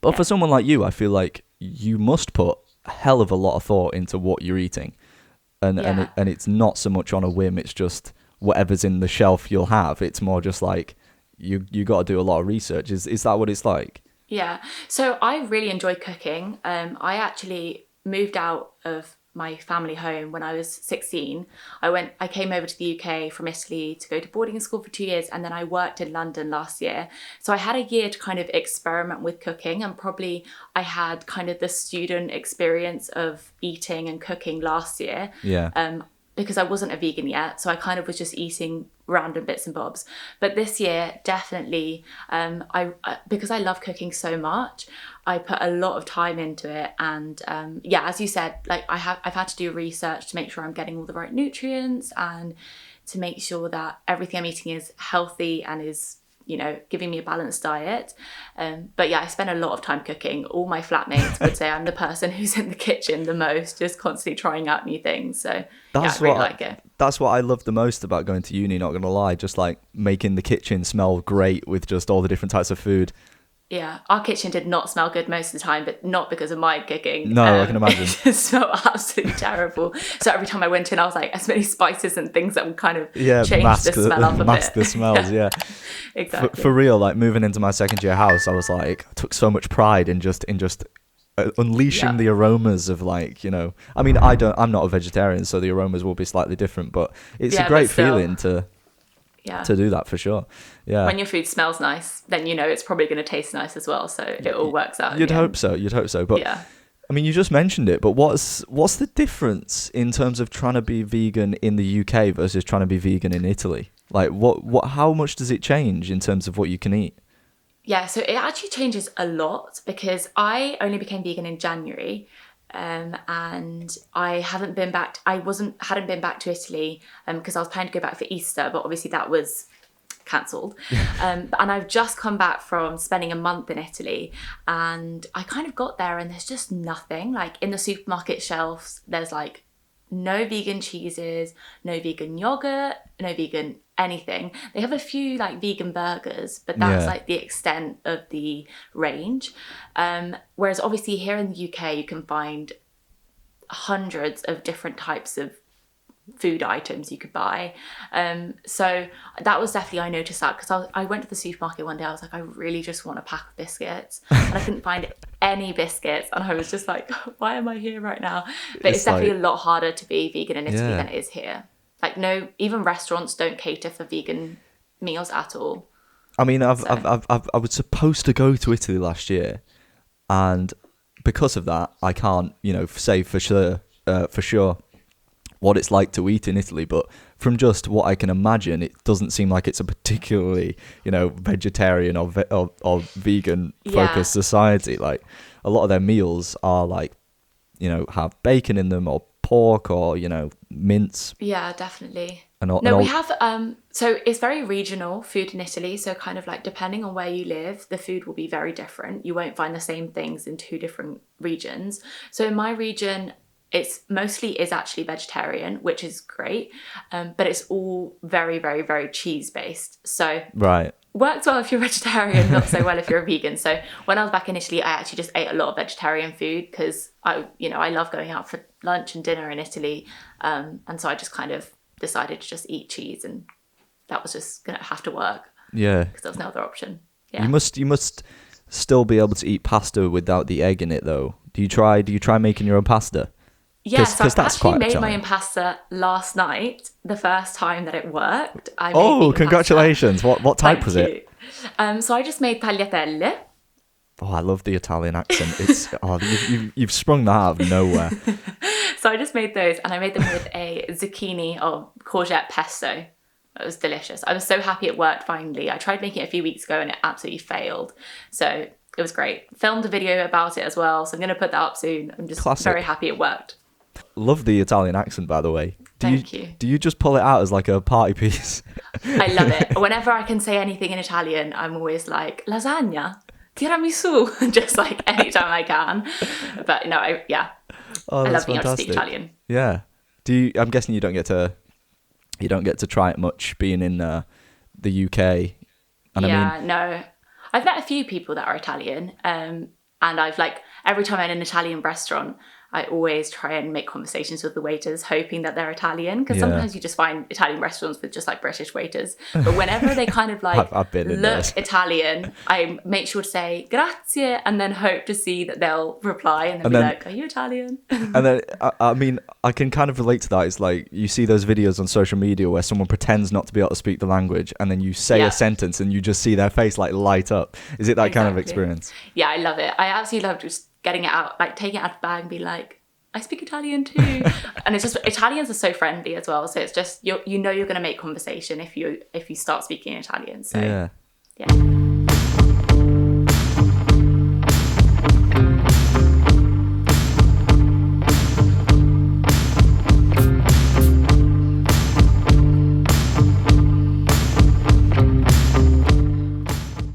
But for someone like you, I feel like you must put a hell of a lot of thought into what you're eating, and it's not so much on a whim. It's just whatever's in the shelf you'll have. It's more just like you got to do a lot of research. Is that what it's like? Yeah. So I really enjoy cooking. I actually moved out of my family home when I was 16. I came over to the UK from Italy to go to boarding school for 2 years, and then I worked in London last year. So I had a year to kind of experiment with cooking, and probably I had kind of the student experience of eating and cooking last year. Yeah. Because I wasn't a vegan yet, so I kind of was just eating random bits and bobs. But this year, definitely, because I love cooking so much, I put a lot of time into it. And as you said, like I've had to do research to make sure I'm getting all the right nutrients and to make sure that everything I'm eating is healthy and is, giving me a balanced diet. But yeah, I spend a lot of time cooking. All my flatmates would say I'm the person who's in the kitchen the most, just constantly trying out new things. So I really like it. That's what I love the most about going to uni, not gonna lie. Just like making the kitchen smell great with just all the different types of food. Yeah, our kitchen did not smell good most of the time, but not because of my cooking. No, I can imagine. It just smelled absolutely terrible. So every time I went in, I was like, as many spices and things that would kind of change the smell up a bit. Mask the smells, yeah. Exactly. For real, like moving into my second year house, I was like, I took so much pride in just unleashing the aromas of like, I mean, I'm not a vegetarian, so the aromas will be slightly different, but it's a great feeling to do that for sure. Yeah. When your food smells nice, then it's probably going to taste nice as well. So it all works out. You'd hope so. But yeah. I mean, you just mentioned it, but what's the difference in terms of trying to be vegan in the UK versus trying to be vegan in Italy? Like, how much does it change in terms of what you can eat? Yeah, so it actually changes a lot because I only became vegan in January. And I hadn't been back to Italy because I was planning to go back for Easter, but obviously that was cancelled. And I've just come back from spending a month in Italy, and I kind of got there and there's just nothing. Like in the supermarket shelves, there's like no vegan cheeses, no vegan yogurt, no vegan anything. They have a few like vegan burgers, but that's like the extent of the range. Whereas obviously here in the UK, you can find hundreds of different types of food items you could buy. So that was definitely, I noticed that because I went to the supermarket one day, I was like, I really just want a pack of biscuits, and I couldn't find any biscuits, and I was just like, why am I here right now? But it's definitely a lot harder to be vegan in Italy than it is here. Like even restaurants don't cater for vegan meals at all. I mean, I was supposed to go to Italy last year, and because of that, I can't say for sure what it's like to eat in Italy, but from just what I can imagine, it doesn't seem like it's a particularly vegetarian or vegan focused society. Like a lot of their meals are like have bacon in them or pork or mince. Yeah, definitely. We have so it's very regional food in Italy, so kind of like depending on where you live, the food will be very different. You won't find the same things in two different regions. So in my region, it's mostly is actually vegetarian, which is great, but it's all very, very, very cheese based. So works well if you're vegetarian, not so well if you're a vegan. So when I was back in Italy, I actually just ate a lot of vegetarian food because I love going out for lunch and dinner in Italy, and so I just kind of decided to just eat cheese, and that was just gonna have to work. Yeah, because there was no other option. Yeah, you must still be able to eat pasta without the egg in it, though. Do you try making your own pasta? Yeah, so I actually made my own pasta last night, the first time that it worked. Congratulations. What type was it? So I just made tagliatelle. Oh, I love the Italian accent. It's you've sprung that out of nowhere. So I just made those, and I made them with a zucchini or courgette pesto. It was delicious. I was so happy it worked finally. I tried making it a few weeks ago and it absolutely failed. So it was great. Filmed a video about it as well, so I'm going to put that up soon. I'm just very happy it worked. Love the Italian accent, by the way. Thank you. Do you just pull it out as like a party piece? I love it. Whenever I can say anything in Italian, I'm always like, lasagna, tiramisu, just like anytime I can. But no, I love being able to speak Italian. Yeah. I'm guessing you don't get to try it much being in the UK. No. I've met a few people that are Italian, and And I've like, every time I'm in an Italian restaurant, I always try and make conversations with the waiters, hoping that they're Italian. Because sometimes you just find Italian restaurants with just like British waiters. But whenever they kind of like I've been in look those. Italian, I make sure to say grazie and then hope to see that they'll reply and then be like, are you Italian? And then, I mean, I can kind of relate to that. It's like you see those videos on social media where someone pretends not to be able to speak the language, and then you say a sentence and you just see their face like light up. Is it that kind of experience? Yeah, I love it. I absolutely love just getting it out, like taking it out of the bag and be like, I speak Italian too. And it's just, Italians are so friendly as well. So it's just, you know you're going to make conversation if you start speaking Italian. So yeah.